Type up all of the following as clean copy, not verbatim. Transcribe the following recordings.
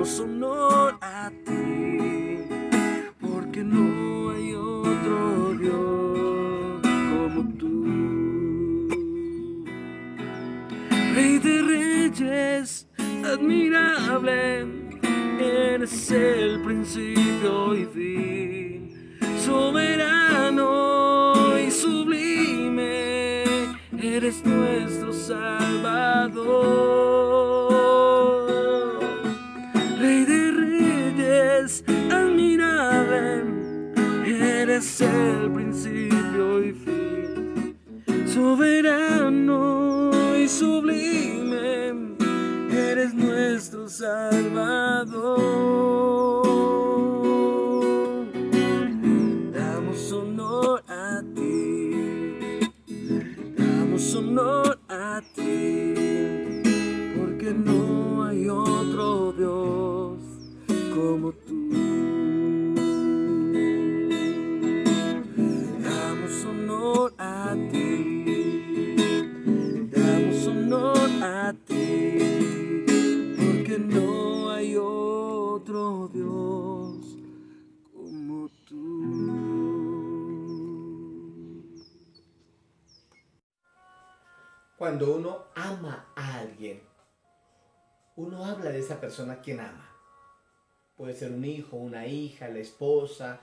damos honor a ti, porque no hay otro Dios como tú. Rey de reyes, admirable, eres el principio y fin, soberano y sublime, eres nuestro Salvador. Rey de reyes, admirable, eres el principio y fin, soberano y sublime, eres nuestro Salvador. Damos honor a ti, damos honor a ti, porque no hay otro Dios como tú. Damos honor a ti, damos honor a ti, porque no hay otro Dios como tú. Cuando uno ama a alguien, uno habla de esa persona a quien ama. Puede ser un hijo, una hija, la esposa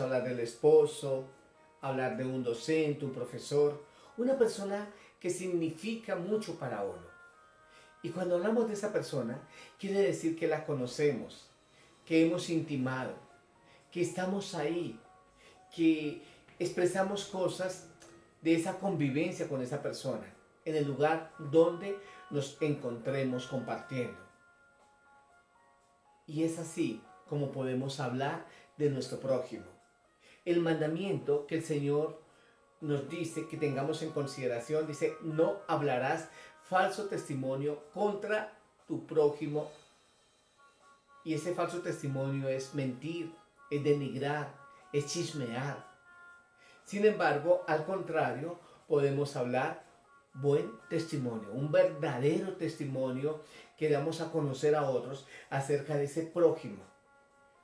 hablar del esposo, hablar de un docente, un profesor, una persona que significa mucho para uno. Y cuando hablamos de esa persona, quiere decir que la conocemos, que hemos intimado, que estamos ahí, que expresamos cosas de esa convivencia con esa persona, en el lugar donde nos encontremos compartiendo. Y es así como podemos hablar de nuestro prójimo. El mandamiento que el Señor nos dice que tengamos en consideración, dice, no hablarás falso testimonio contra tu prójimo. Y ese falso testimonio es mentir, es denigrar, es chismear. Sin embargo, al contrario, podemos hablar buen testimonio, un verdadero testimonio que damos a conocer a otros acerca de ese prójimo.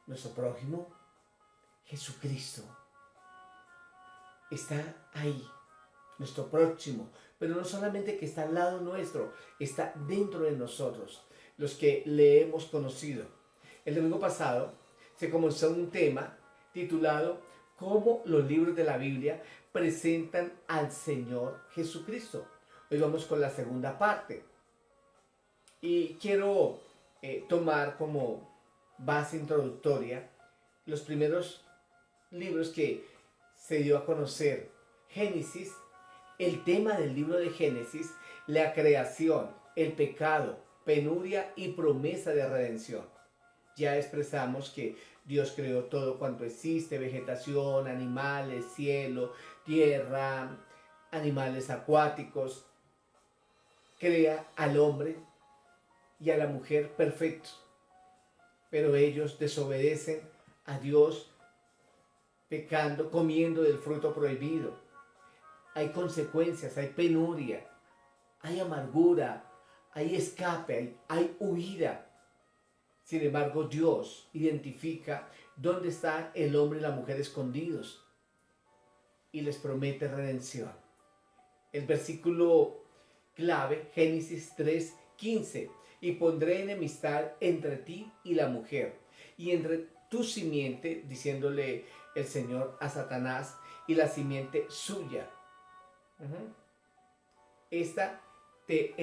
Nuestro prójimo, Jesucristo, está ahí, nuestro próximo, pero no solamente que está al lado nuestro, está dentro de nosotros, los que le hemos conocido. El domingo pasado se comenzó un tema titulado ¿Cómo los libros de la Biblia presentan al Señor Jesucristo? Hoy vamos con la segunda parte. Y quiero tomar como base introductoria los primeros libros que se dio a conocer. Génesis, el tema del libro de Génesis, la creación, el pecado, penuria y promesa de redención. Ya expresamos que Dios creó todo cuanto existe, vegetación, animales, cielo, tierra, animales acuáticos. Crea al hombre y a la mujer perfectos, pero ellos desobedecen a Dios pecando, comiendo del fruto prohibido. Hay consecuencias, hay penuria, hay amargura, hay escape, hay huida. Sin embargo, Dios identifica dónde están el hombre y la mujer escondidos y les promete redención. El versículo clave, Génesis 3:15, y pondré enemistad entre ti y la mujer, y entre tu simiente, diciéndole el Señor a Satanás, y la simiente suya. Esta te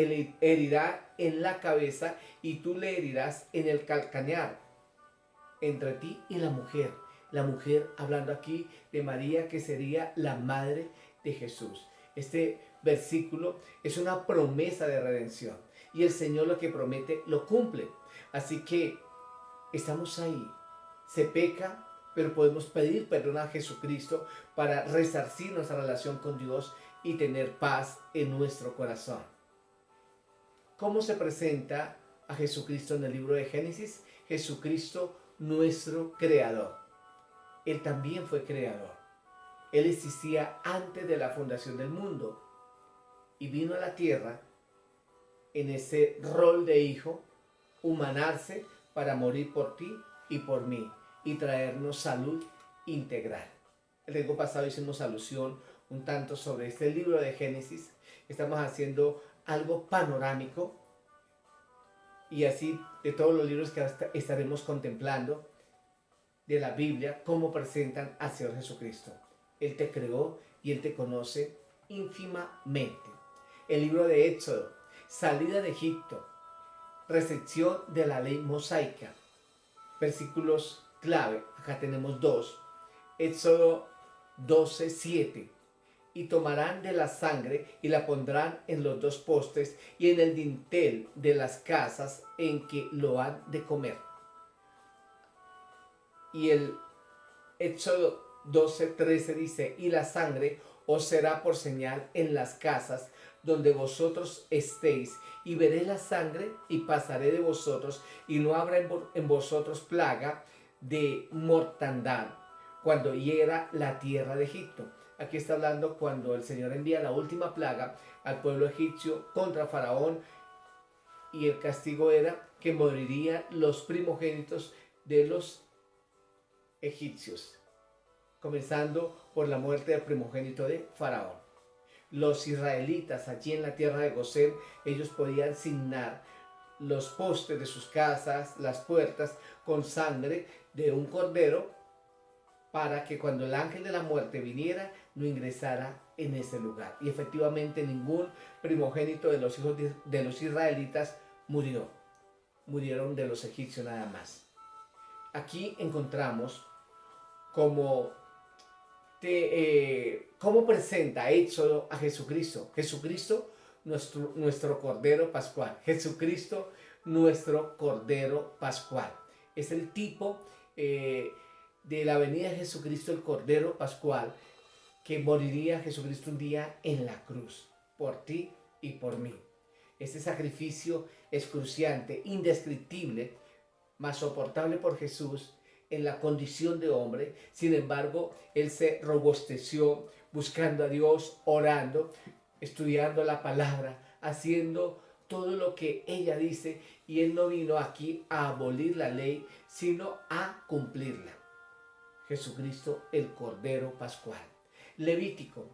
herirá en la cabeza y tú le herirás en el calcañar, entre ti y la mujer. La mujer, hablando aquí de María, que sería la madre de Jesús. Este versículo es una promesa de redención y el Señor lo que promete lo cumple. Así que estamos ahí. Se peca, pero podemos pedir perdón a Jesucristo para resarcir nuestra relación con Dios y tener paz en nuestro corazón. ¿Cómo se presenta a Jesucristo en el libro de Génesis? Jesucristo, nuestro creador. Él también fue creador. Él existía antes de la fundación del mundo y vino a la tierra en ese rol de hijo, humanarse para morir por ti y por mí y traernos salud integral. El domingo pasado hicimos alusión un tanto sobre este libro de Génesis. Estamos haciendo algo panorámico y así de todos los libros que estaremos contemplando de la Biblia, cómo presentan al Señor Jesucristo. Él te creó y Él te conoce ínfimamente. El libro de Éxodo, salida de Egipto, recepción de la ley mosaica. Versículos clave, acá tenemos dos. Éxodo 12:7. Y tomarán de la sangre y la pondrán en los dos postes y en el dintel de las casas en que lo han de comer. Y el Éxodo 12:13 dice, y la sangre os será por señal en las casas donde vosotros estéis, y veré la sangre y pasaré de vosotros, y no habrá en vosotros plaga de mortandad cuando hiera la tierra de Egipto. Aquí está hablando cuando el Señor envía la última plaga al pueblo egipcio contra Faraón, y el castigo era que morirían los primogénitos de los egipcios, comenzando por la muerte del primogénito de Faraón. Los israelitas allí en la tierra de Gosén, ellos podían signar los postes de sus casas, las puertas, con sangre de un cordero, para que cuando el ángel de la muerte viniera, no ingresara en ese lugar. Y efectivamente ningún primogénito de los hijos de los israelitas murió. Murieron de los egipcios nada más. Aquí encontramos cómo presenta Éxodo a Jesucristo. Jesucristo, nuestro Cordero Pascual. Jesucristo, nuestro Cordero Pascual. Es el tipo de la venida de Jesucristo, el Cordero Pascual, que moriría Jesucristo un día en la cruz, por ti y por mí. Este sacrificio excruciante, indescriptible, mas soportable por Jesús en la condición de hombre. Sin embargo, Él se robusteció buscando a Dios, orando, estudiando la palabra, haciendo todo lo que ella dice, y Él no vino aquí a abolir la ley, sino a cumplirla. Jesucristo, el Cordero Pascual. Levítico.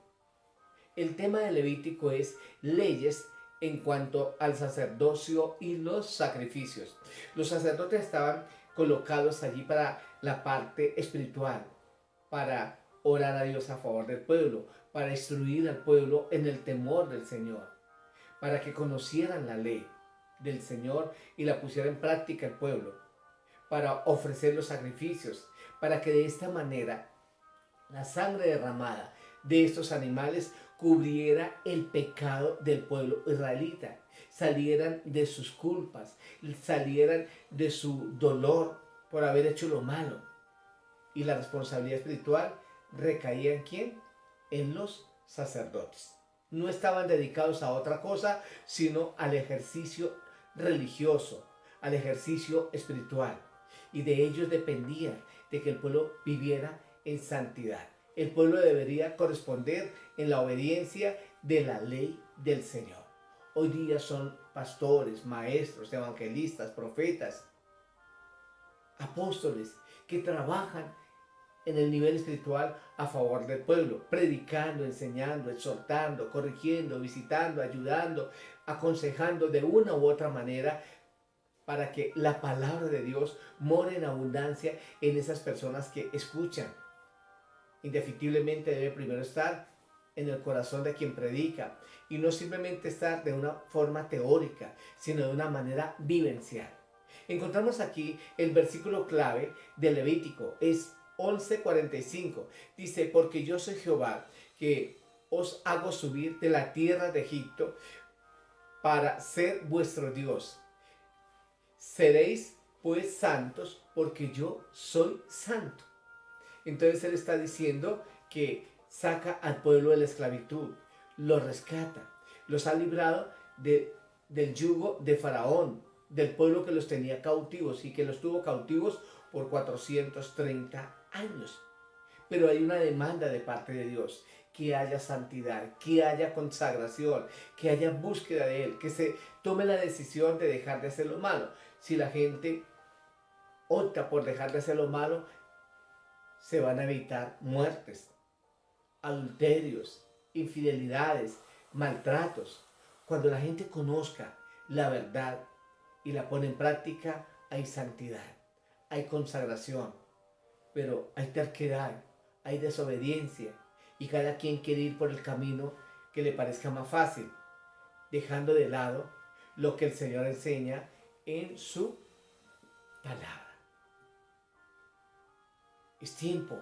El tema de Levítico es leyes en cuanto al sacerdocio y los sacrificios. Los sacerdotes estaban colocados allí para la parte espiritual, para orar a Dios a favor del pueblo, para instruir al pueblo en el temor del Señor, para que conocieran la ley del Señor y la pusiera en práctica el pueblo, para ofrecer los sacrificios, para que de esta manera la sangre derramada de estos animales cubriera el pecado del pueblo israelita, salieran de sus culpas, salieran de su dolor por haber hecho lo malo. Y la responsabilidad espiritual recaía ¿en quién? En los sacerdotes. No estaban dedicados a otra cosa, sino al ejercicio religioso, al ejercicio espiritual. Y de ellos dependía de que el pueblo viviera en santidad. El pueblo debería corresponder en la obediencia de la ley del Señor. Hoy día son pastores, maestros, evangelistas, profetas, apóstoles que trabajan en el nivel espiritual a favor del pueblo, predicando, enseñando, exhortando, corrigiendo, visitando, ayudando, aconsejando de una u otra manera, para que la palabra de Dios more en abundancia en esas personas que escuchan. Indefectiblemente debe primero estar en el corazón de quien predica, y no simplemente estar de una forma teórica, sino de una manera vivencial. Encontramos aquí el versículo clave de Levítico, es 11:45. Dice, porque yo soy Jehová, que os hago subir de la tierra de Egipto para ser vuestro Dios. Seréis pues santos, porque yo soy santo. Entonces Él está diciendo que saca al pueblo de la esclavitud, los rescata, los ha librado del yugo de Faraón, del pueblo que los tenía cautivos y que los tuvo cautivos por 430 años. Pero hay una demanda de parte de Dios, que haya santidad, que haya consagración, que haya búsqueda de Él, que se tome la decisión de dejar de hacer lo malo. Si la gente opta por dejar de hacer lo malo, se van a evitar muertes, adulterios, infidelidades, maltratos. Cuando la gente conozca la verdad y la pone en práctica, hay santidad, hay consagración, pero hay terquedad, hay desobediencia y cada quien quiere ir por el camino que le parezca más fácil, dejando de lado lo que el Señor enseña en su palabra. Es tiempo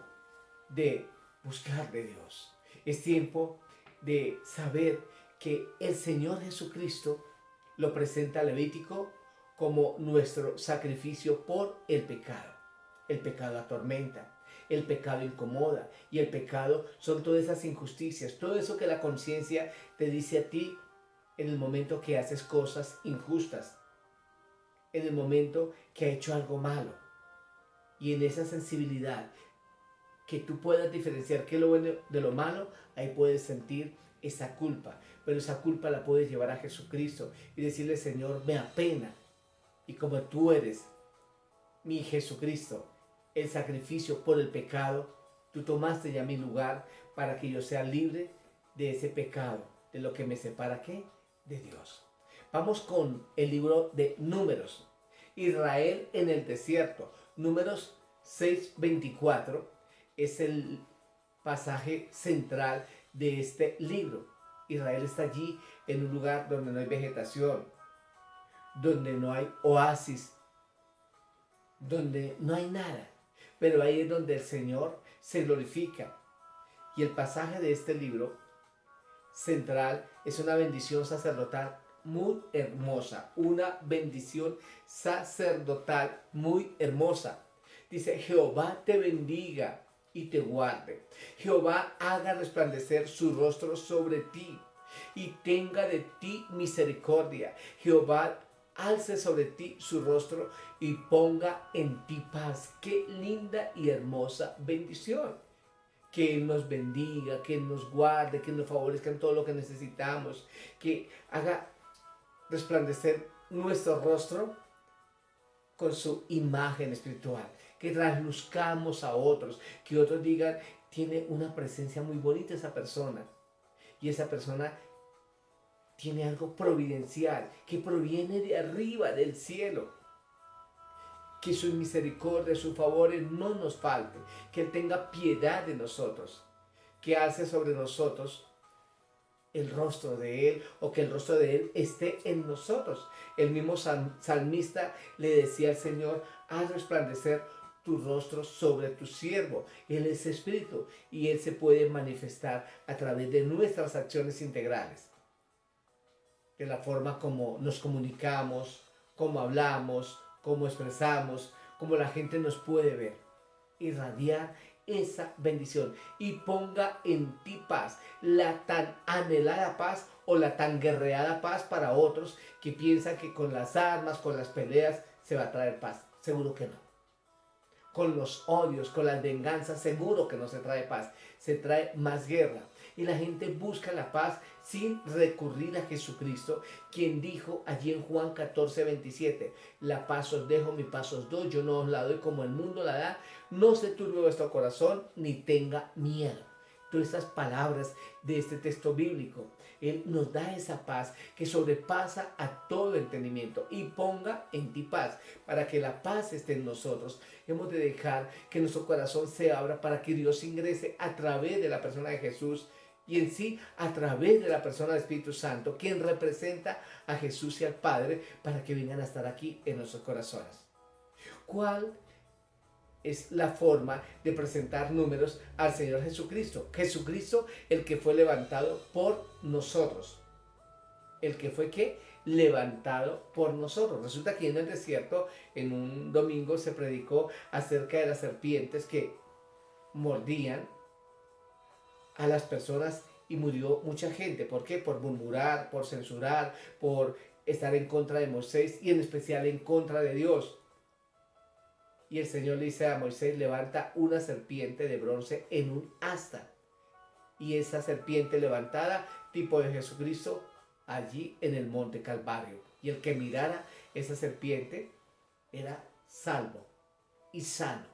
de buscar de Dios. Es tiempo de saber que el Señor Jesucristo lo presenta a Levítico como nuestro sacrificio por el pecado. El pecado atormenta, el pecado incomoda y el pecado son todas esas injusticias, todo eso que la conciencia te dice a ti en el momento que haces cosas injustas, en el momento que ha hecho algo malo. Y en esa sensibilidad que tú puedas diferenciar qué es lo bueno de lo malo, ahí puedes sentir esa culpa. Pero esa culpa la puedes llevar a Jesucristo y decirle, Señor, me apena. Y como tú eres mi Jesucristo, el sacrificio por el pecado, tú tomaste ya mi lugar para que yo sea libre de ese pecado, de lo que me separa, ¿qué? De Dios. Vamos con el libro de Números. Israel en el desierto. Números 6:24 es el pasaje central de este libro. Israel está allí en un lugar donde no hay vegetación, donde no hay oasis, donde no hay nada. Pero ahí es donde el Señor se glorifica. Y el pasaje de este libro central es una bendición sacerdotal muy hermosa, una bendición sacerdotal muy hermosa. Dice, Jehová te bendiga y te guarde. Jehová haga resplandecer su rostro sobre ti y tenga de ti misericordia. Jehová alce sobre ti su rostro y ponga en ti paz. Qué linda y hermosa bendición. Que Él nos bendiga, que Él nos guarde, que nos favorezca en todo lo que necesitamos, que haga resplandecer nuestro rostro con su imagen espiritual, que trasluzcamos a otros, que otros digan, tiene una presencia muy bonita esa persona, y esa persona tiene algo providencial, que proviene de arriba, del cielo. Que su misericordia, sus favores no nos falte, que Él tenga piedad de nosotros, que alce sobre nosotros el rostro de Él o que el rostro de Él esté en nosotros. El mismo salmista le decía al Señor, haz resplandecer tu rostro sobre tu siervo. Él es espíritu y Él se puede manifestar a través de nuestras acciones integrales, de la forma como nos comunicamos, cómo hablamos, cómo expresamos, cómo la gente nos puede ver. Irradiar esa bendición y ponga en ti paz, la tan anhelada paz o la tan guerreada paz para otros que piensan que con las armas, con las peleas se va a traer paz. Seguro que no. Con los odios, con las venganzas, seguro que no se trae paz, se trae más guerra. Y la gente busca la paz sin recurrir a Jesucristo, quien dijo allí en Juan 14:27, la paz os dejo, mi paz os doy, yo no os la doy como el mundo la da, no se turbe vuestro corazón ni tenga miedo. Todas estas palabras de este texto bíblico, Él nos da esa paz que sobrepasa a todo entendimiento y ponga en ti paz, para que la paz esté en nosotros. Hemos de dejar que nuestro corazón se abra para que Dios ingrese a través de la persona de Jesús y en sí a través de la persona del Espíritu Santo, quien representa a Jesús y al Padre, para que vengan a estar aquí en nuestros corazones. ¿Cuál es la forma de presentar números al Señor Jesucristo? Jesucristo, el que fue levantado por nosotros. El que fue, ¿qué? Levantado por nosotros. Resulta que en el desierto, en un domingo, se predicó acerca de las serpientes que mordían a las personas y murió mucha gente. ¿Por qué? Por murmurar, por censurar, por estar en contra de Moisés y en especial en contra de Dios. Y el Señor le dice a Moisés, levanta una serpiente de bronce en un asta. Y esa serpiente levantada, tipo de Jesucristo, allí en el monte Calvario. Y el que mirara esa serpiente era salvo. y sano.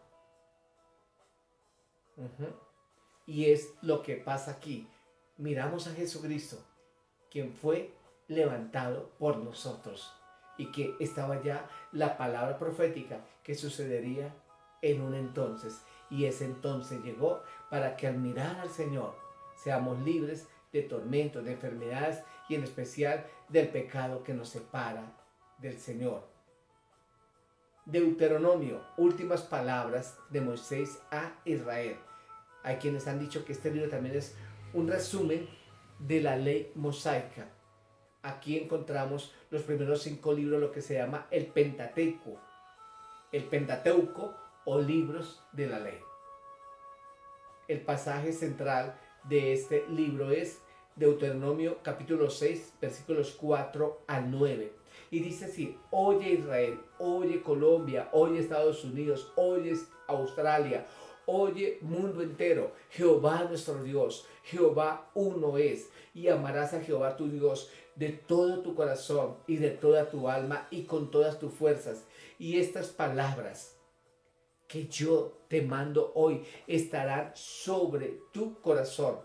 Y es lo que pasa aquí. Miramos a Jesucristo, quien fue levantado por nosotros y que estaba ya la palabra profética que sucedería en un entonces. Y ese entonces llegó para que al mirar al Señor seamos libres de tormentos, de enfermedades y en especial del pecado que nos separa del Señor. Deuteronomio, últimas palabras de Moisés a Israel. Hay quienes han dicho que este libro también es un resumen de la ley mosaica. Aquí encontramos los primeros 5 libros, lo que se llama el Pentateuco. El Pentateuco o libros de la ley. El pasaje central de este libro es Deuteronomio capítulo 6, versículos 4 al 9. Y dice así: oye Israel, oye Colombia, oye Estados Unidos, oye Australia, oye mundo entero, Jehová nuestro Dios, Jehová uno es, y amarás a Jehová tu Dios de todo tu corazón y de toda tu alma y con todas tus fuerzas. Y estas palabras que yo te mando hoy estarán sobre tu corazón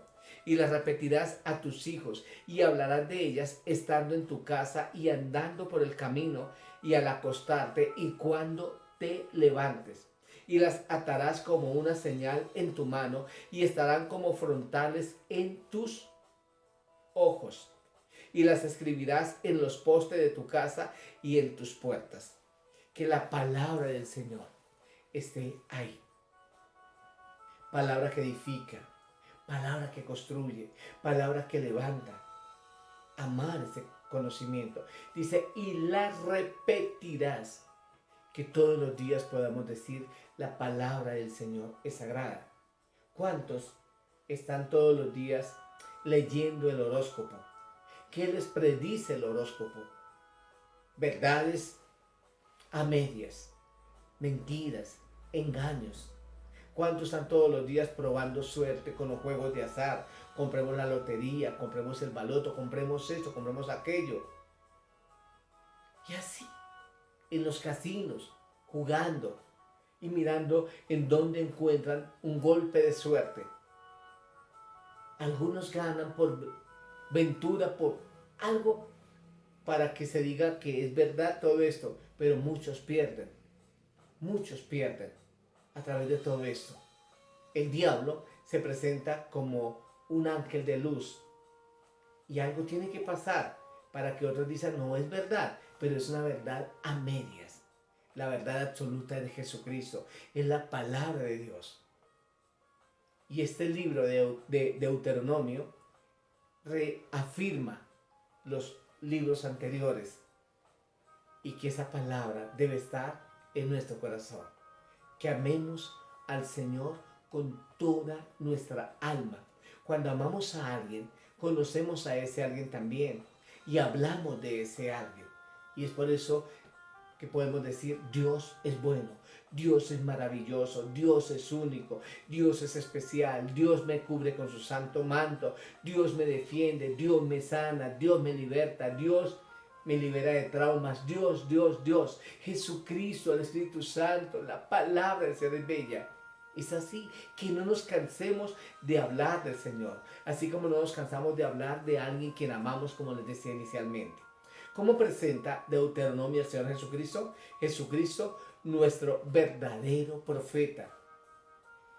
y las repetirás a tus hijos y hablarás de ellas estando en tu casa y andando por el camino y al acostarte y cuando te levantes. Y las atarás como una señal en tu mano y estarán como frontales en tus ojos. Y las escribirás en los postes de tu casa y en tus puertas. Que la palabra del Señor esté ahí. Palabra que edifica, palabra que construye, palabra que levanta. Amar ese conocimiento. Dice, y la repetirás. Que todos los días podamos decir, la palabra del Señor es sagrada. ¿Cuántos están todos los días leyendo el horóscopo? ¿Qué les predice el horóscopo? Verdades a medias, mentiras, engaños. ¿Cuántos están todos los días probando suerte con los juegos de azar? Compremos la lotería, compremos el baloto, compremos esto, compremos aquello. Y así, en los casinos, jugando y mirando en dónde encuentran un golpe de suerte. Algunos ganan por ventura, por algo para que se diga que es verdad todo esto, pero muchos pierden a través de todo esto. El diablo se presenta como un ángel de luz y algo tiene que pasar para que otros digan no es verdad, pero es una verdad a medias. La verdad absoluta de Jesucristo es la palabra de Dios. Y este libro de Deuteronomio reafirma los libros anteriores y que esa palabra debe estar en nuestro corazón. Que amemos al Señor con toda nuestra alma. Cuando amamos a alguien, conocemos a ese alguien también y hablamos de ese alguien. Y es por eso que podemos decir, Dios es bueno, Dios es maravilloso, Dios es único, Dios es especial, Dios me cubre con su santo manto, Dios me defiende, Dios me sana, Dios me liberta, Dios me libera de traumas, Dios, Dios, Dios, Jesucristo, el Espíritu Santo, la palabra del Señor es bella. Es así que no nos cansemos de hablar del Señor, así como no nos cansamos de hablar de alguien quien amamos, como les decía inicialmente. ¿Cómo presenta Deuteronomio al Señor Jesucristo? Jesucristo, nuestro verdadero profeta.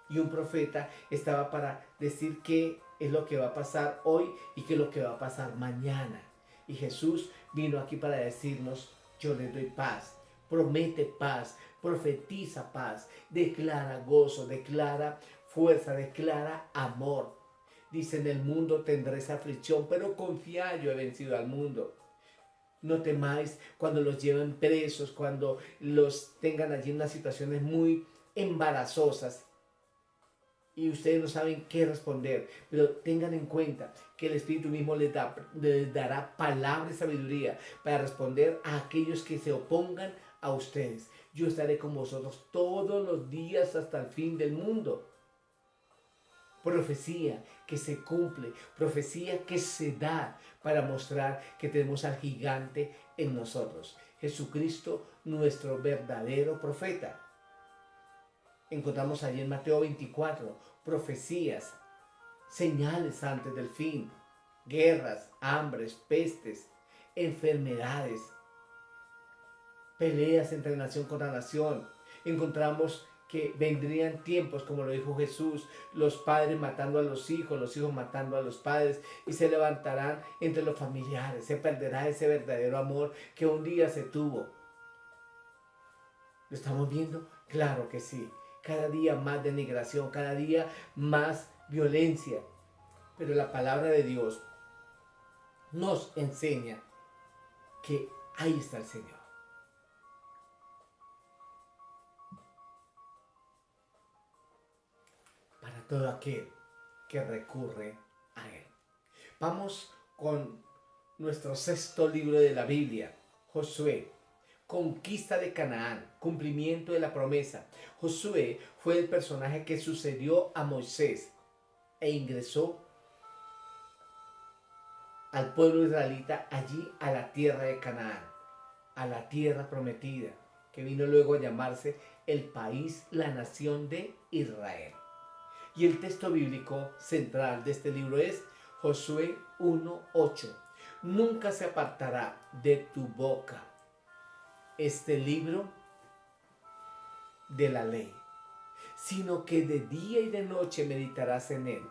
Y un profeta estaba para decir qué es lo que va a pasar hoy y qué es lo que va a pasar mañana. Y Jesús vino aquí para decirnos, yo les doy paz, promete paz, profetiza paz, declara gozo, declara fuerza, declara amor. Dice, en el mundo tendréis aflicción, pero confiad, yo he vencido al mundo. No temáis cuando los lleven presos, cuando los tengan allí en unas situaciones muy embarazosas y ustedes no saben qué responder, pero tengan en cuenta que el Espíritu mismo les dará palabra y sabiduría para responder a aquellos que se opongan a ustedes. Yo estaré con vosotros todos los días hasta el fin del mundo. Profecía que se cumple, profecía que se da para mostrar que tenemos al gigante en nosotros. Jesucristo, nuestro verdadero profeta. Encontramos allí en Mateo 24 profecías, señales antes del fin, guerras, hambres, pestes, enfermedades, peleas entre nación contra nación. Encontramos que vendrían tiempos, como lo dijo Jesús, los padres matando a los hijos matando a los padres, y se levantarán entre los familiares, se perderá ese verdadero amor que un día se tuvo. ¿Lo estamos viendo? Claro que sí. Cada día más denigración, cada día más violencia. Pero la palabra de Dios nos enseña que ahí está el Señor. Para todo aquel que recurre a Él. Vamos con nuestro sexto libro de la Biblia, Josué. Conquista de Canaán, cumplimiento de la promesa. Josué fue el personaje que sucedió a Moisés e ingresó al pueblo israelita allí a la tierra de Canaán, a la tierra prometida, que vino luego a llamarse el país, la nación de Israel. Y el texto bíblico central de este libro es Josué 1:8. Nunca se apartará de tu boca este libro de la ley, sino que de día y de noche meditarás en él,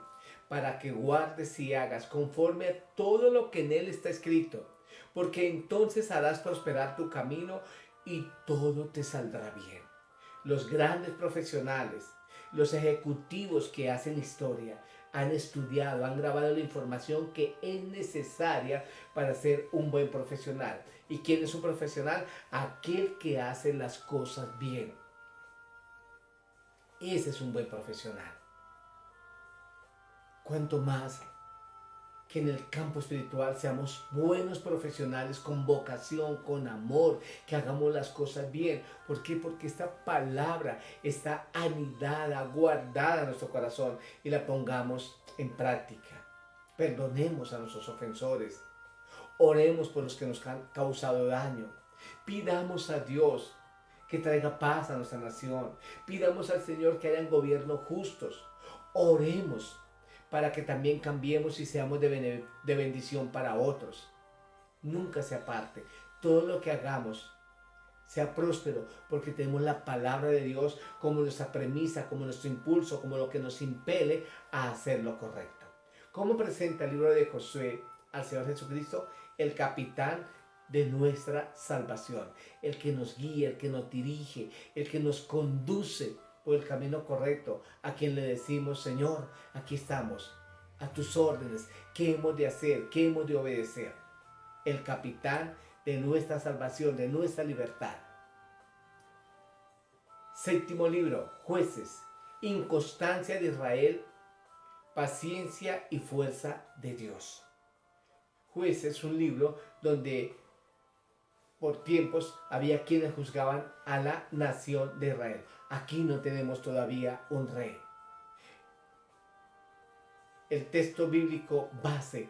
para que guardes y hagas conforme a todo lo que en él está escrito, porque entonces harás prosperar tu camino y todo te saldrá bien. Los grandes profesionales, los ejecutivos que hacen historia, han estudiado, han grabado la información que es necesaria para ser un buen profesional. ¿Y quién es un profesional? Aquel que hace las cosas bien. Ese es un buen profesional. Cuanto más que en el campo espiritual seamos buenos profesionales con vocación, con amor, que hagamos las cosas bien. ¿Por qué? Porque esta palabra está anidada, guardada en nuestro corazón y la pongamos en práctica. Perdonemos a nuestros ofensores. Oremos por los que nos han causado daño. Pidamos a Dios que traiga paz a nuestra nación. Pidamos al Señor que hayan gobiernos justos. Oremos para que también cambiemos y seamos de bendición para otros. Nunca se aparte. Todo lo que hagamos sea próspero, porque tenemos la palabra de Dios como nuestra premisa, como nuestro impulso, como lo que nos impele a hacer lo correcto. ¿Cómo presenta el libro de Josué al Señor Jesucristo? El capitán de nuestra salvación, el que nos guía, el que nos dirige, el que nos conduce por el camino correcto, a quien le decimos: Señor, aquí estamos, a tus órdenes, ¿qué hemos de hacer? ¿Qué hemos de obedecer? El capitán de nuestra salvación, de nuestra libertad. Séptimo libro, Jueces, inconstancia de Israel, paciencia y fuerza de Dios. Jueces es un libro donde por tiempos había quienes juzgaban a la nación de Israel. Aquí no tenemos todavía un rey. El texto bíblico base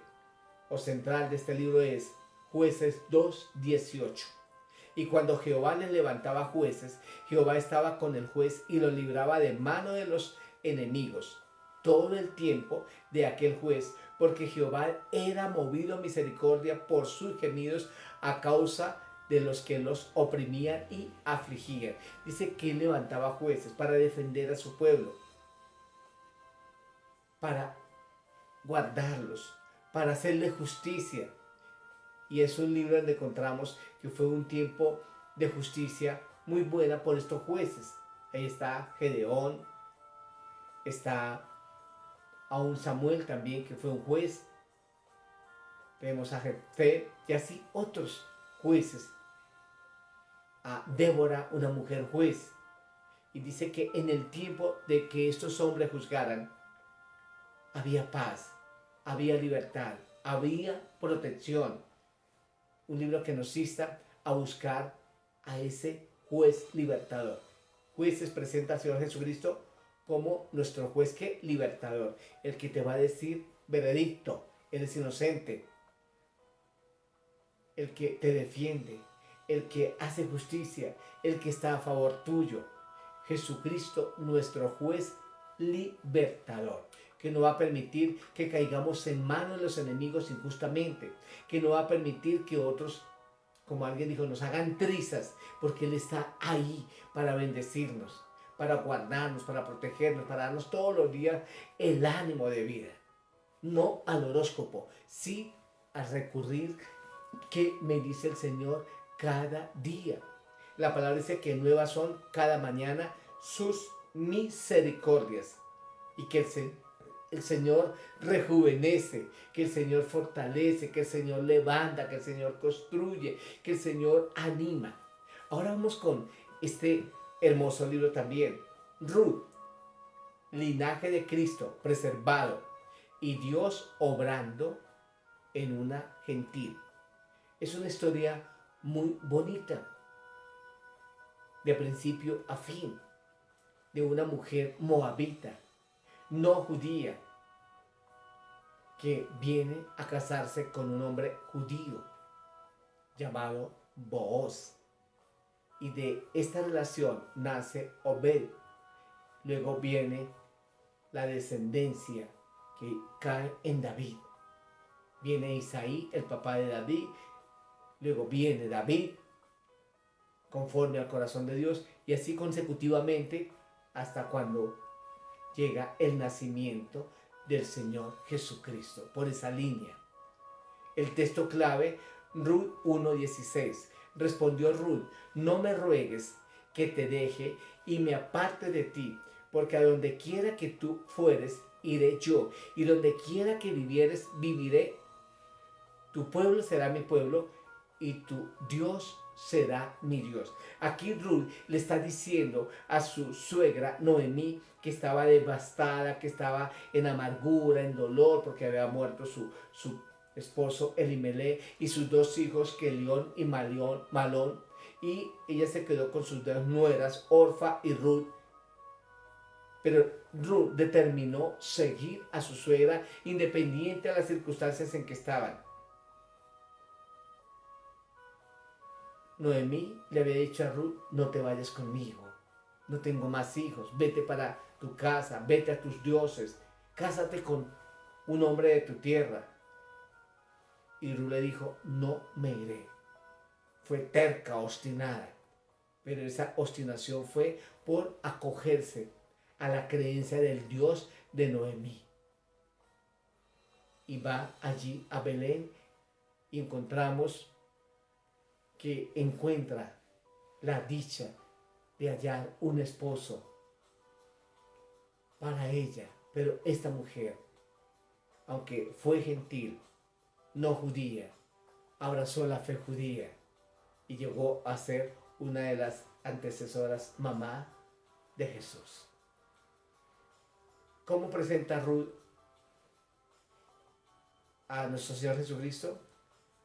o central de este libro es Jueces 2:18. Y cuando Jehová les levantaba jueces, Jehová estaba con el juez y lo libraba de mano de los enemigos todo el tiempo de aquel juez, porque Jehová era movido a misericordia por sus gemidos a causa de los que los oprimían y afligían. Dice que él levantaba jueces para defender a su pueblo, para guardarlos, para hacerle justicia. Y es un libro donde encontramos que fue un tiempo de justicia muy buena por estos jueces. Ahí está Gedeón, está aún Samuel también, que fue un juez. Tenemos a Jefté y así otros jueces. A Débora, una mujer juez. Y dice que en el tiempo de que estos hombres juzgaran, había paz, había libertad, había protección. Un libro que nos insta a buscar a ese juez libertador. Jueces presenta al Señor Jesucristo como nuestro juez que libertador, el que te va a decir veredicto, eres inocente, el que te defiende, el que hace justicia, el que está a favor tuyo, Jesucristo, nuestro juez libertador, que no va a permitir que caigamos en manos de los enemigos injustamente, que no va a permitir que otros, como alguien dijo, nos hagan trizas, porque Él está ahí para bendecirnos, para guardarnos, para protegernos, para darnos todos los días el ánimo de vida. No al horóscopo, sí a recurrir que me dice el Señor cada día. La palabra dice que nuevas son cada mañana sus misericordias y que el Señor rejuvenece, que el Señor fortalece, que el Señor levanta, que el Señor construye, que el Señor anima. Ahora vamos con este hermoso libro también. Ruth, linaje de Cristo preservado y Dios obrando en una gentil. Es una historia muy bonita, de principio a fin, de una mujer moabita, no judía, que viene a casarse con un hombre judío llamado Booz. Y de esta relación nace Obed. Luego viene la descendencia que cae en David. Viene Isaí, el papá de David. Luego viene David, conforme al corazón de Dios. Y así consecutivamente hasta cuando llega el nacimiento del Señor Jesucristo, por esa línea. El texto clave, Ruth 1:16. Respondió Ruth: no me ruegues que te deje y me aparte de ti, porque a donde quiera que tú fueres, iré yo, y donde quiera que vivieres, viviré. Tu pueblo será mi pueblo, y tu Dios será mi Dios. Aquí Ruth le está diciendo a su suegra Noemí, que estaba devastada, que estaba en amargura, en dolor, porque había muerto su esposo Elimelech y sus dos hijos, Kelión y Malón, y ella se quedó con sus dos nueras, Orfa y Ruth. Pero Ruth determinó seguir a su suegra independiente de las circunstancias en que estaban. Noemí le había dicho a Ruth: no te vayas conmigo, no tengo más hijos, vete para tu casa, vete a tus dioses, cásate con un hombre de tu tierra. Y Ruth le dijo: no me iré. Fue terca, obstinada, pero esa obstinación fue por acogerse a la creencia del Dios de Noemí. Y va allí a Belén y encontramos que encuentra la dicha de hallar un esposo para ella. Pero esta mujer, aunque fue gentil, no judía, abrazó la fe judía y llegó a ser una de las antecesoras mamá de Jesús. ¿Cómo presenta Ruth a nuestro Señor Jesucristo?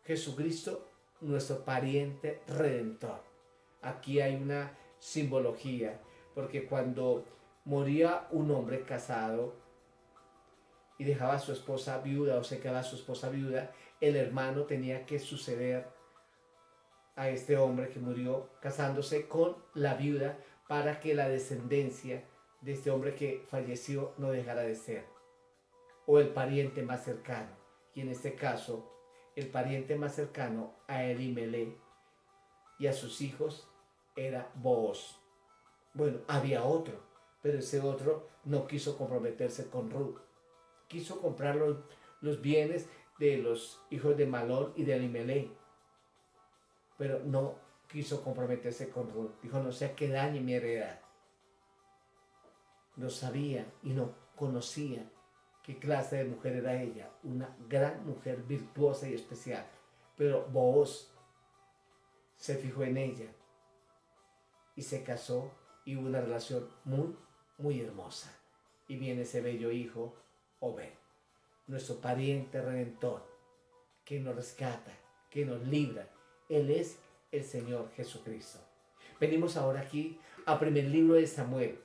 Jesucristo, nuestro pariente redentor. Aquí hay una simbología, porque cuando moría un hombre casado y dejaba a su esposa viuda o se quedaba su esposa viuda, el hermano tenía que suceder a este hombre que murió casándose con la viuda para que la descendencia de este hombre que falleció no dejara de ser, o el pariente más cercano. Y en este caso, el pariente más cercano a Elimelech y a sus hijos era Booz. Bueno, había otro, pero ese otro no quiso comprometerse con Ruth. Quiso comprar los bienes de los hijos de Malón y de Elimelech, pero no quiso comprometerse con Ruth. Dijo: no sea que dañe mi heredad. No sabía y no conocía qué clase de mujer era ella, una gran mujer virtuosa y especial. Pero Booz se fijó en ella y se casó y hubo una relación muy, muy hermosa. Y viene ese bello hijo, Obed, nuestro pariente redentor, que nos rescata, que nos libra. Él es el Señor Jesucristo. Venimos ahora aquí al primer libro de Samuel,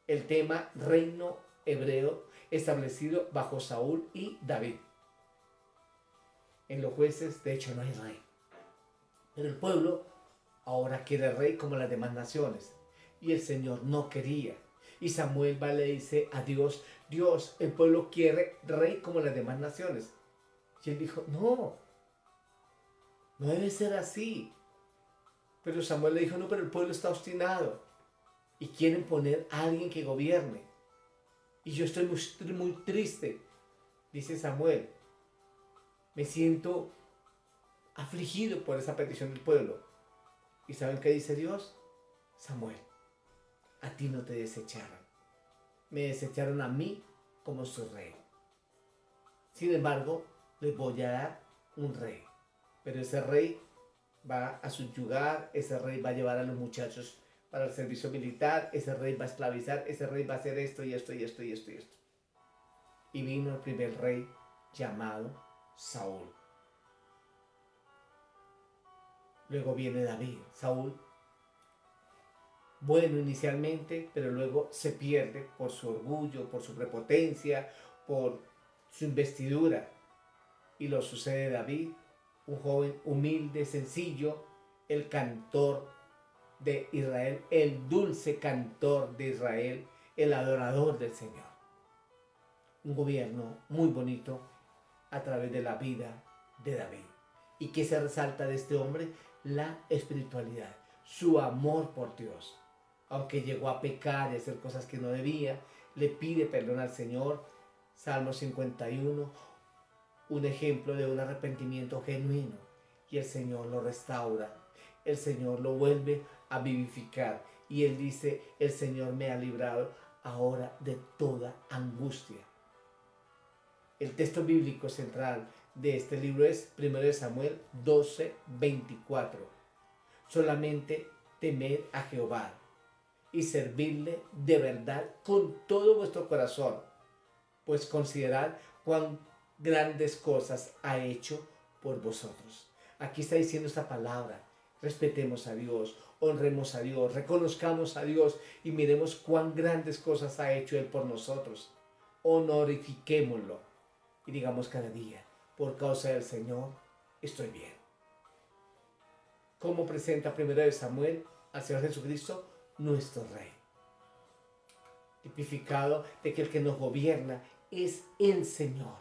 el tema reino hebreo establecido bajo Saúl y David. En los jueces, de hecho, no hay rey, pero el pueblo ahora quiere rey como las demás naciones. Y el Señor no quería. Y Samuel va y le dice a Dios, Dios, el pueblo quiere rey como las demás naciones. Y él dijo, no, no debe ser así. Pero Samuel le dijo, no, pero el pueblo está obstinado y quieren poner a alguien que gobierne. Y yo estoy muy triste, dice Samuel. Me siento afligido por esa petición del pueblo. ¿Y saben qué dice Dios? Samuel, a ti no te desecharon. Me desecharon a mí como su rey. Sin embargo, les voy a dar un rey. Pero ese rey va a subyugar, ese rey va a llevar a los muchachos para el servicio militar, ese rey va a esclavizar, ese rey va a hacer esto y esto y esto y esto y esto. Y vino el primer rey llamado Saúl. Luego viene David. Saúl, bueno inicialmente, pero luego se pierde por su orgullo, por su prepotencia, por su investidura. Y lo sucede David, un joven humilde, sencillo, el cantor de Israel, el dulce cantor de Israel, el adorador del Señor. Un gobierno muy bonito a través de la vida de David. ¿Y qué se resalta de este hombre? La espiritualidad, su amor por Dios. Aunque llegó a pecar y a hacer cosas que no debía, le pide perdón al Señor. Salmo 51, un ejemplo de un arrepentimiento genuino. Y el Señor lo restaura, el Señor lo vuelve a vivificar. Y él dice, el Señor me ha librado ahora de toda angustia. El texto bíblico central de este libro es 1 Samuel 12:24. Solamente temed a Jehová y servirle de verdad con todo vuestro corazón, pues considerad cuán grandes cosas ha hecho por vosotros. Aquí está diciendo esta palabra. Respetemos a Dios, honremos a Dios, reconozcamos a Dios y miremos cuán grandes cosas ha hecho Él por nosotros. Honorifiquémoslo y digamos cada día, por causa del Señor, estoy bien. ¿Cómo presenta 1 Samuel al Señor Jesucristo? Nuestro Rey. Tipificado de que el que nos gobierna es el Señor.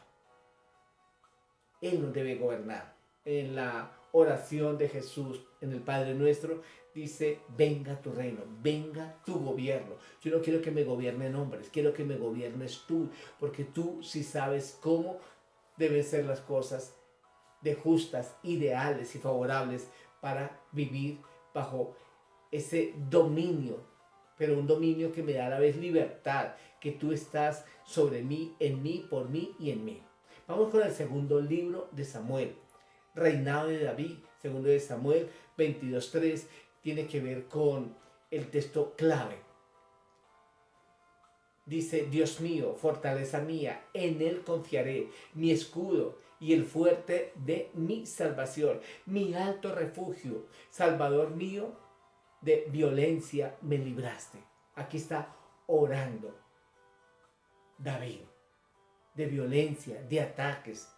Él nos debe gobernar. En la oración de Jesús, en el Padre Nuestro, dice, venga tu reino, venga tu gobierno. Yo no quiero que me gobiernen hombres, quiero que me gobiernes tú, porque tú sí sabes cómo deben ser las cosas de justas, ideales y favorables para vivir bajo ese dominio, pero un dominio que me da a la vez libertad, que tú estás sobre mí, por mí y en mí. Vamos con el segundo libro de Samuel, Reinado de David, segundo de Samuel 22:3, tiene que ver con el texto clave. Dice, Dios mío, fortaleza mía, en Él confiaré, mi escudo y el fuerte de mi salvación, mi alto refugio, Salvador mío, de violencia me libraste. Aquí está orando David, de violencia, de ataques,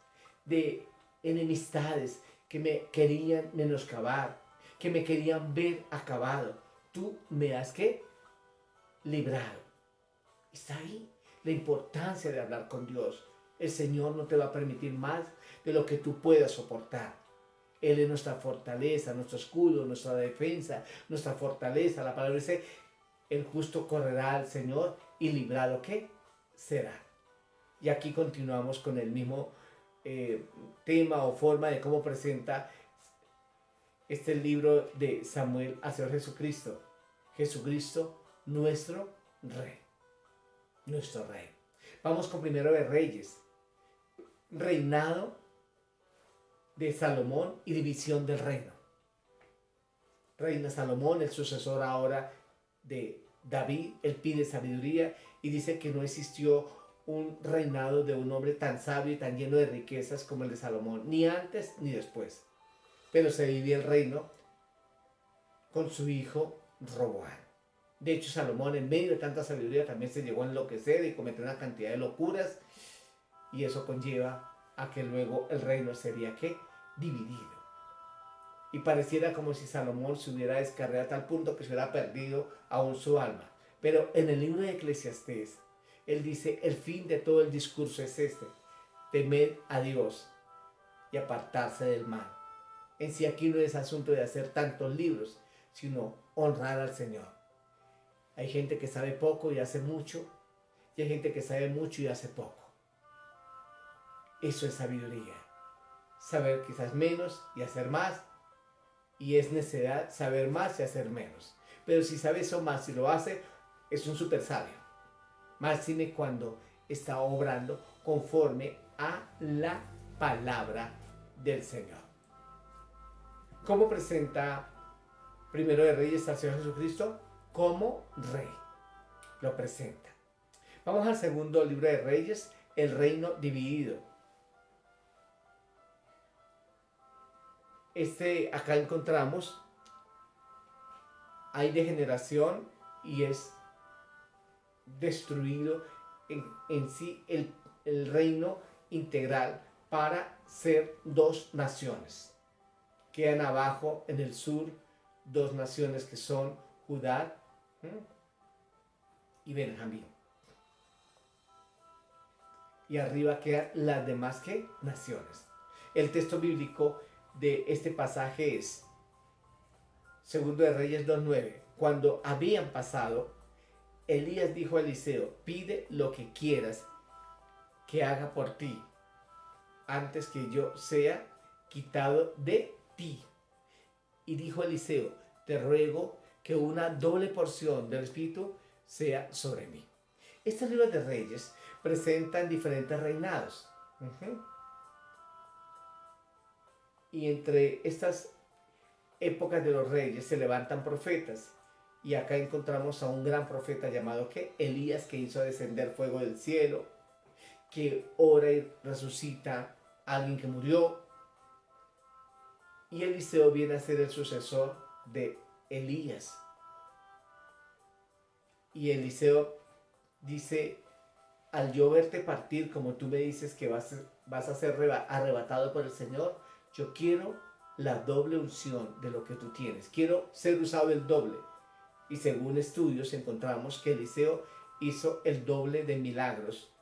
de enemistades que me querían menoscabar, que me querían ver acabado. Tú me has ¿qué? Librado. Está ahí la importancia de hablar con Dios. El Señor no te va a permitir más de lo que tú puedas soportar. Él es nuestra fortaleza, nuestro escudo, nuestra defensa, nuestra fortaleza. La palabra dice, el justo correrá al Señor y librado ¿qué? Será. Y aquí continuamos con el mismo tema o forma de cómo presenta este libro de Samuel al Señor Jesucristo. Jesucristo, nuestro Rey. Nuestro Rey. Vamos con Primero de Reyes. Reinado de Salomón y división del reino. Reina Salomón, el sucesor ahora de David, él pide sabiduría y dice que no existió un reinado de un hombre tan sabio y tan lleno de riquezas como el de Salomón, ni antes ni después. Pero se dividió el reino con su hijo Roboam. De hecho, Salomón, en medio de tanta sabiduría, también se llegó a enloquecer y cometer una cantidad de locuras, y eso conlleva a que luego el reino sería ¿qué? Dividido. Y pareciera como si Salomón se hubiera descarriado a tal punto que se hubiera perdido aún su alma. Pero en el libro de Eclesiastés, él dice, el fin de todo el discurso es este: temer a Dios y apartarse del mal. En sí aquí no es asunto de hacer tantos libros, sino honrar al Señor. Hay gente que sabe poco y hace mucho, y hay gente que sabe mucho y hace poco. Eso es sabiduría. Saber quizás menos y hacer más, y es necedad saber más y hacer menos. Pero si sabe eso más y lo hace, es un super sabio. Máxime cuando está obrando conforme a la palabra del Señor. ¿Cómo presenta Primero de Reyes al Señor Jesucristo? Como rey. Lo presenta. Vamos al segundo libro de Reyes, el reino dividido. Acá encontramos, hay degeneración y es destruido en sí el reino integral para ser dos naciones. Quedan abajo en el sur dos naciones que son Judá y Benjamín. Y arriba quedan las demás ¿qué? Naciones. El texto bíblico de este pasaje es Segundo de Reyes 2:9. Cuando habían pasado, Elías dijo a Eliseo: pide lo que quieras que haga por ti, antes que yo sea quitado de ti. Y dijo Eliseo: te ruego que una doble porción del Espíritu sea sobre mí. Estos libros de Reyes presentan diferentes reinados. Y entre estas épocas de los reyes se levantan profetas. Y acá encontramos a un gran profeta llamado ¿qué? Elías, que hizo descender fuego del cielo, que ora y resucita a alguien que murió. Y Eliseo viene a ser el sucesor de Elías. Y Eliseo dice: al yo verte partir, como tú me dices que vas a ser arrebatado por el Señor, yo quiero la doble unción de lo que tú tienes. Quiero ser usado el doble. Y según estudios encontramos que Eliseo hizo el doble de milagros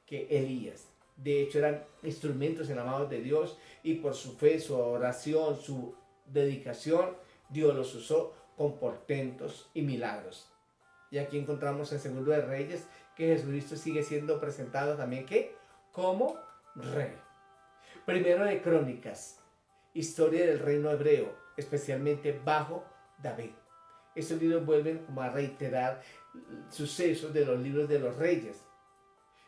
que Elías. De hecho, eran instrumentos amados de Dios, y por su fe, su oración, su dedicación, Dios los usó con portentos y milagros. Y aquí encontramos en Segundo de Reyes que Jesucristo sigue siendo presentado también ¿qué? Como rey. Primero de Crónicas, historia del reino hebreo, especialmente bajo David. Estos libros vuelven como a reiterar sucesos de los libros de los reyes.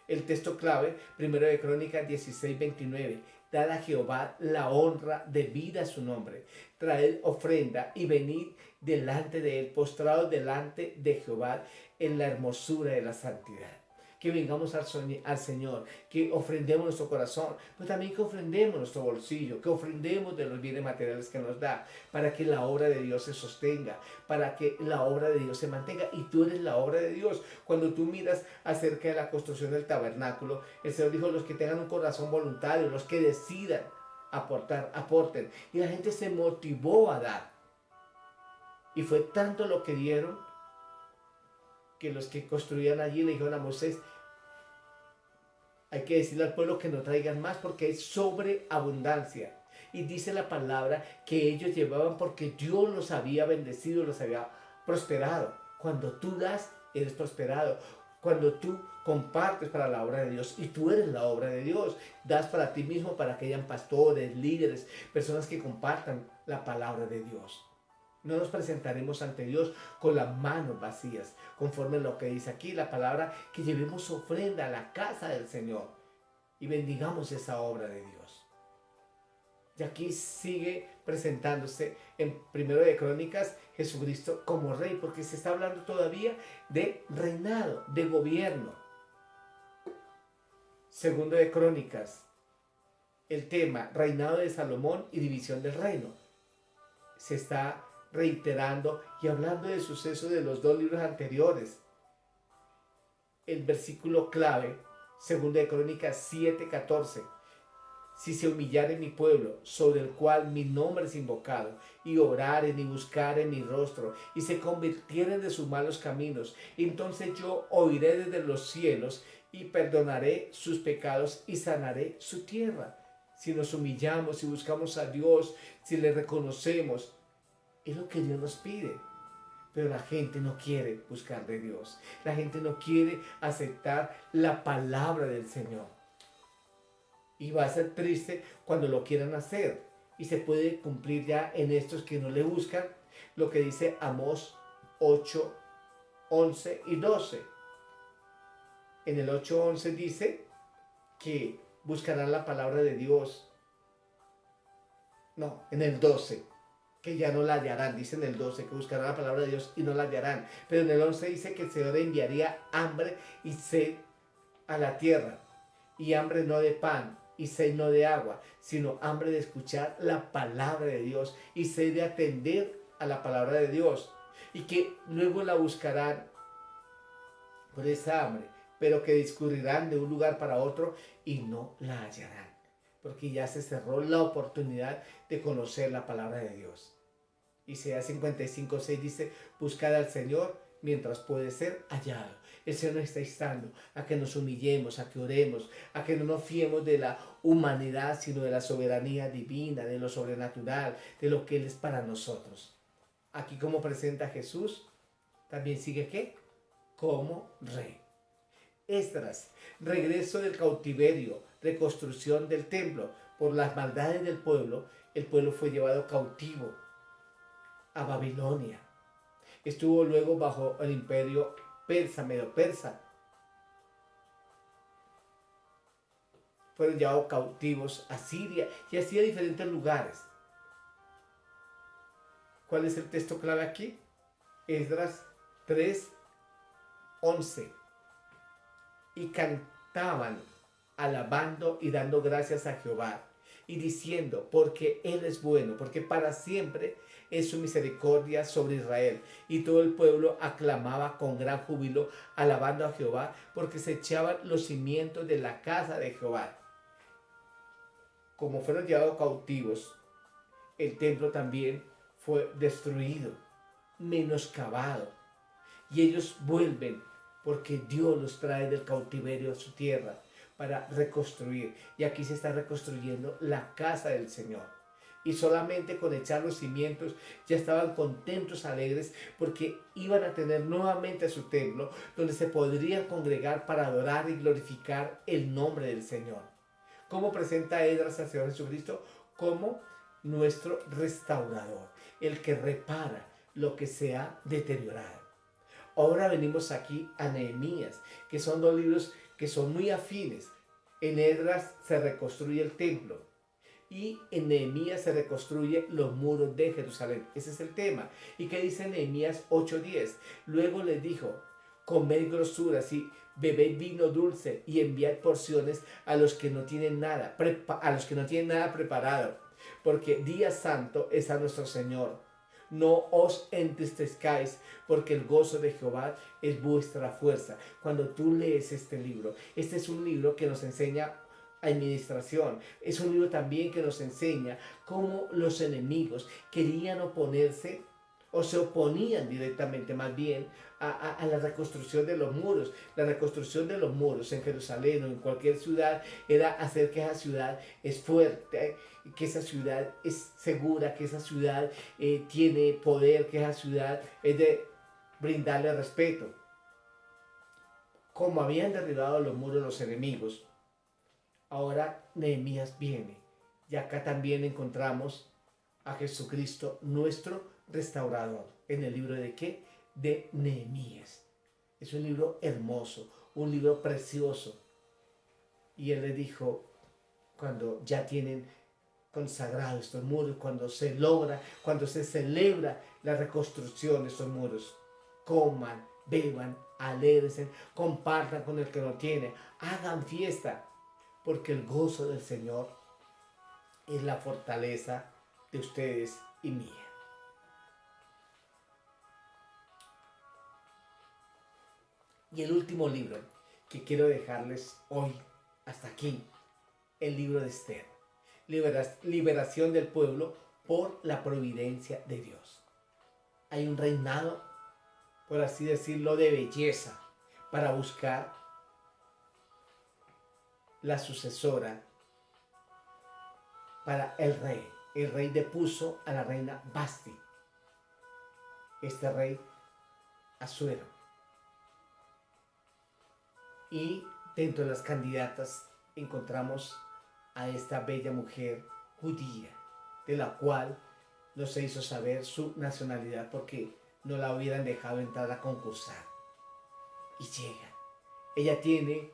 El texto clave, Primero de Crónicas 16:29. Dad a Jehová la honra debida a su nombre. Traed ofrenda y venid delante de él, postrados delante de Jehová en la hermosura de la santidad. Que vengamos al Señor, que ofrendemos nuestro corazón, pero también que ofrendemos nuestro bolsillo, que ofrendemos de los bienes materiales que nos da, para que la obra de Dios se sostenga, para que la obra de Dios se mantenga. Y tú eres la obra de Dios. Cuando tú miras acerca de la construcción del tabernáculo, el Señor dijo: los que tengan un corazón voluntario, los que decidan aportar, aporten. Y la gente se motivó a dar. Y fue tanto lo que dieron que los que construían allí le dijeron a Moisés: hay que decirle al pueblo que no traigan más porque hay sobreabundancia. Y dice la palabra que ellos llevaban porque Dios los había bendecido, los había prosperado. Cuando tú das, eres prosperado. Cuando tú compartes para la obra de Dios, y tú eres la obra de Dios, das para ti mismo, para que hayan pastores, líderes, personas que compartan la palabra de Dios. No nos presentaremos ante Dios con las manos vacías, conforme a lo que dice aquí la palabra, que llevemos ofrenda a la casa del Señor y bendigamos esa obra de Dios. Y aquí sigue presentándose en Primero de Crónicas Jesucristo como rey, porque se está hablando todavía de reinado, de gobierno. Segundo de Crónicas, el tema reinado de Salomón y división del reino. Se está reiterando y hablando del suceso de los dos libros anteriores. El versículo clave, Segunda de Crónicas 7:14. si se humillare mi pueblo, sobre el cual mi nombre es invocado, y oraren y buscaren mi rostro, y se convirtieren de sus malos caminos, entonces yo oiré desde los cielos, y perdonaré sus pecados, y sanaré su tierra. Si nos humillamos, si buscamos a Dios, si le reconocemos, es lo que Dios nos pide. Pero la gente no quiere buscar de Dios. La gente no quiere aceptar la palabra del Señor. Y va a ser triste cuando lo quieran hacer. Y se puede cumplir ya en estos que no le buscan lo que dice Amós 8, 11 y 12. En el 8, 11 dice que buscarán la palabra de Dios. No, en el 12, que ya no la hallarán. Dice en el 12 que buscarán la palabra de Dios y no la hallarán. Pero en el 11 dice que el Señor enviaría hambre y sed a la tierra. Y hambre no de pan y sed no de agua, sino hambre de escuchar la palabra de Dios y sed de atender a la palabra de Dios. Y que luego la buscarán por esa hambre, pero que discurrirán de un lugar para otro y no la hallarán, porque ya se cerró la oportunidad de conocer la palabra de Dios. Isaías 55:6 dice, buscad al Señor mientras puede ser hallado. El Señor nos está instando a que nos humillemos, a que oremos, a que no nos fiemos de la humanidad, sino de la soberanía divina, de lo sobrenatural, de lo que Él es para nosotros. Aquí como presenta Jesús, también sigue ¿qué? Como rey. Esdras, regreso del cautiverio, reconstrucción del templo. Por las maldades del pueblo, el pueblo fue llevado cautivo a Babilonia. Estuvo luego bajo el imperio persa, medo persa. Fueron llevados cautivos a Siria y así a diferentes lugares. ¿Cuál es el texto clave aquí? Esdras 3:11. Y cantaban, alabando y dando gracias a Jehová, y diciendo, porque Él es bueno, porque para siempre es su misericordia sobre Israel. Y todo el pueblo aclamaba con gran júbilo, alabando a Jehová, porque se echaban los cimientos de la casa de Jehová. Como fueron llevados cautivos, el templo también fue destruido, menoscabado. Y ellos vuelven porque Dios los trae del cautiverio a su tierra para reconstruir. Y aquí se está reconstruyendo la casa del Señor. Y solamente con echar los cimientos ya estaban contentos, alegres, porque iban a tener nuevamente su templo donde se podrían congregar para adorar y glorificar el nombre del Señor. ¿Cómo presenta Esdras al Señor Jesucristo? Como nuestro restaurador, el que repara lo que se ha deteriorado. Ahora venimos aquí a Nehemías, que son dos libros que son muy afines. En Esdras se reconstruye el templo y en Nehemías se reconstruye los muros de Jerusalén. Ese es el tema. ¿Y qué dice Nehemías 8:10? Luego les dijo, comed grosuras y bebed vino dulce y enviad porciones a los que no tienen nada, preparado, porque día santo es a nuestro Señor. No os entristezcáis, porque el gozo de Jehová es vuestra fuerza. Cuando tú lees este libro, este es un libro que nos enseña administración. Es un libro también que nos enseña cómo los enemigos querían oponerse o se oponían directamente más bien a la reconstrucción de los muros. La reconstrucción de los muros en Jerusalén o en cualquier ciudad era hacer que esa ciudad es fuerte, que esa ciudad es segura, que esa ciudad tiene poder, que esa ciudad es de brindarle respeto. Como habían derribado los muros los enemigos, ahora Nehemías viene. Y acá también encontramos a Jesucristo, nuestro restaurador. ¿En el libro de qué? De Nehemías. Es un libro hermoso, un libro precioso. Y él le dijo, cuando ya tienen consagrados estos muros, cuando se logra, cuando se celebra la reconstrucción de estos muros, coman, beban, alégrense, compartan con el que no tiene, hagan fiesta, porque el gozo del Señor es la fortaleza de ustedes y mía. Y el último libro que quiero dejarles hoy, hasta aquí, el libro de Esther. liberación del pueblo por la providencia de Dios. Hay un reinado, por así decirlo, de belleza para buscar la sucesora para el rey. El rey depuso a la reina Basti, este rey Asuero. Y dentro de las candidatas encontramos a esta bella mujer judía, de la cual no se hizo saber su nacionalidad porque no la hubieran dejado entrar a concursar. Y llega. Ella tiene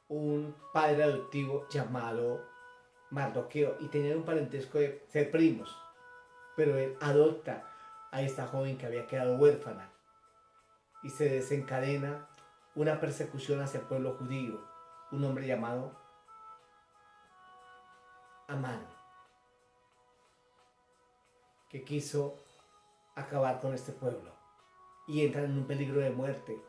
un padre adoptivo llamado Mardoqueo y tenían un parentesco de ser primos, pero él adopta a esta joven que había quedado huérfana y se desencadena una persecución hacia el pueblo judío, un hombre llamado Amán, que quiso acabar con este pueblo y entra en un peligro de muerte,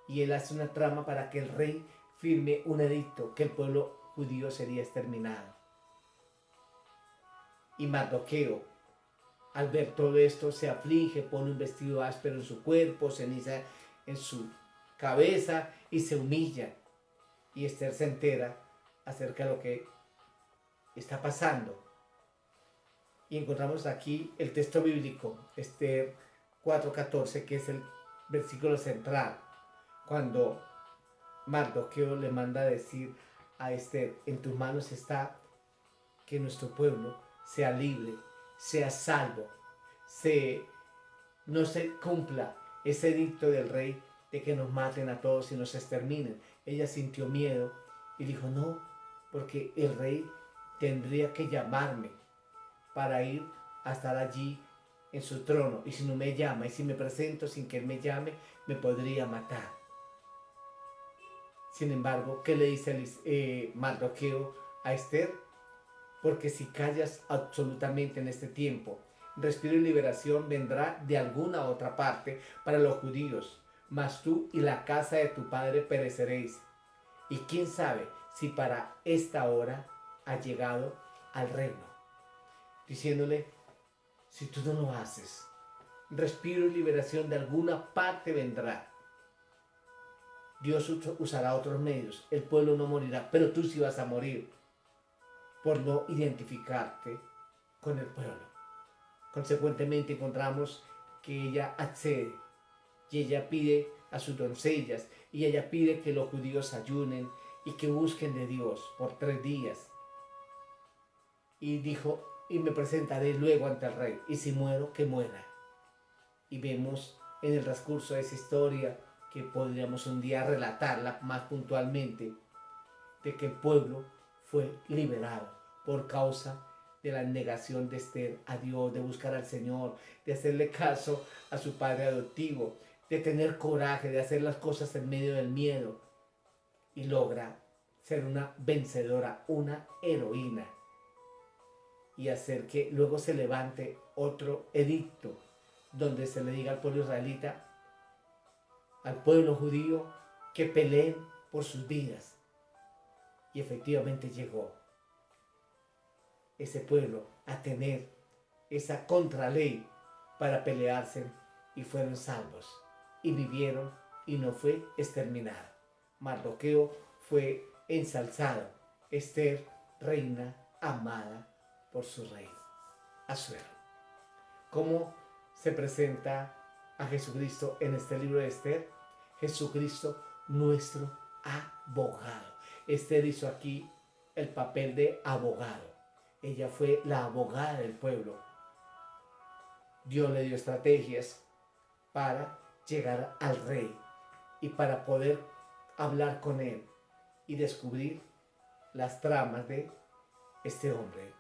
y él hace una trama para que el rey firme un edicto que el pueblo judío sería exterminado. Y Mardoqueo, al ver todo esto, se aflige, pone un vestido áspero en su cuerpo, ceniza en su cabeza y se humilla. Y Esther se entera acerca de lo que está pasando. Y encontramos aquí el texto bíblico, Esther 4:14, que es el versículo central, cuando Mardoqueo le manda a decir a Esther: en tus manos está que nuestro pueblo sea libre, sea salvo, no se cumpla ese edicto del rey de que nos maten a todos y nos exterminen. Ella sintió miedo y dijo: no, porque el rey tendría que llamarme para ir a estar allí en su trono, y si no me llama y si me presento sin que él me llame, me podría matar. Sin embargo, ¿qué le dice Mardoqueo a Esther? Porque si callas absolutamente en este tiempo, respiro y liberación vendrá de alguna otra parte para los judíos, mas tú y la casa de tu padre pereceréis. Y quién sabe si para esta hora ha llegado al reino. Diciéndole: si tú no lo haces, respiro y liberación de alguna parte vendrá. Dios usará otros medios, el pueblo no morirá, pero tú sí vas a morir por no identificarte con el pueblo. Consecuentemente encontramos que ella accede y ella pide a sus doncellas y ella pide que los judíos ayunen y que busquen de Dios por 3 días. Y dijo: y me presentaré luego ante el rey, y si muero, que muera. Y vemos en el transcurso de esa historia, que podríamos un día relatarla más puntualmente, de que el pueblo fue liberado por causa de la negación de Esther a Dios, de buscar al Señor, de hacerle caso a su padre adoptivo, de tener coraje, de hacer las cosas en medio del miedo, y logra ser una vencedora, una heroína, y hacer que luego se levante otro edicto donde se le diga al pueblo israelita, al pueblo judío, que peleen por sus vidas. Y efectivamente llegó ese pueblo a tener esa contraley para pelearse, y fueron salvos y vivieron y no fue exterminado. Mardoqueo fue ensalzado, Esther reina amada por su rey Asuero. ¿Cómo se presenta a Jesucristo en este libro de Esther? Jesucristo, nuestro abogado. Esther hizo aquí el papel de abogado. Ella fue la abogada del pueblo. Dios le dio estrategias para llegar al rey y para poder hablar con él y descubrir las tramas de este hombre,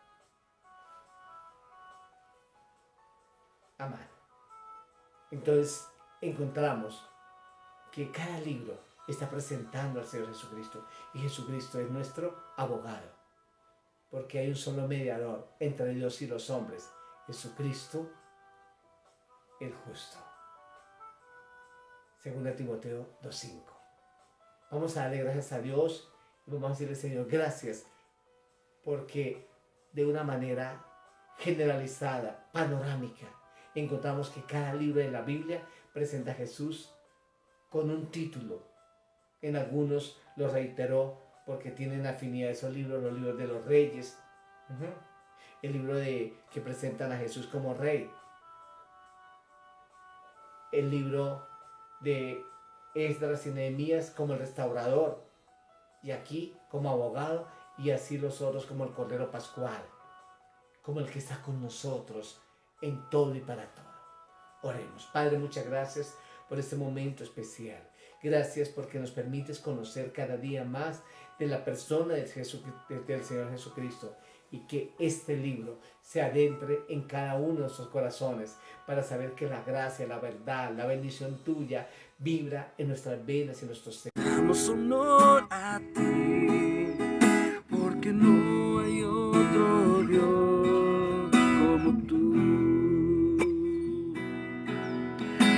Amán. Entonces encontramos que cada libro está presentando al Señor Jesucristo, y Jesucristo es nuestro abogado, porque hay un solo mediador entre Dios y los hombres, Jesucristo el justo. 2 Timoteo 2:5. Vamos a darle gracias a Dios y vamos a decirle: Señor, gracias, porque de una manera generalizada, panorámica. Encontramos que cada libro de la Biblia presenta a Jesús con un título. En algunos lo reiteró porque tienen afinidad a esos libros, los libros de los reyes. El libro que presentan a Jesús como rey. El libro de Esdras y Nehemías como el restaurador. Y aquí como abogado, y así los otros como el Cordero Pascual, como el que está con nosotros en todo y para todo. Oremos. Padre, muchas gracias por este momento especial. Gracias porque nos permites conocer cada día más de la persona del Señor Jesucristo, y que este libro se adentre en cada uno de nuestros corazones para saber que la gracia, la verdad, la bendición tuya vibra en nuestras venas y en nuestros seres. Damos honor a ti, porque no hay otro Dios como tú.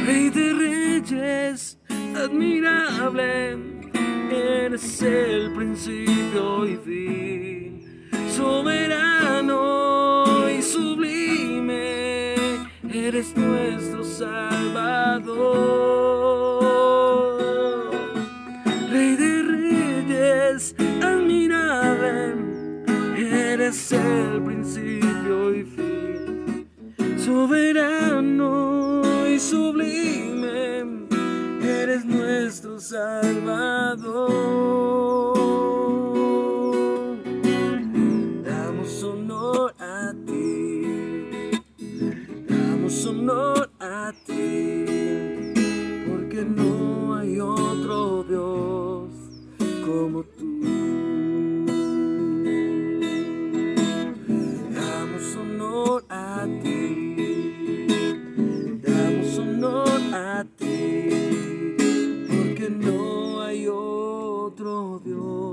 Rey de reyes, admirable, eres el principio y fin, soberano y sublime, eres nuestro Salvador. Rey de reyes, admirable, eres el principio y fin, soberano y sublime, eres nuestro Salvador. Damos honor a ti, damos honor a ti, porque no hay otro Dios como tú. Damos honor a ti, damos honor a ti, porque no hay otro Dios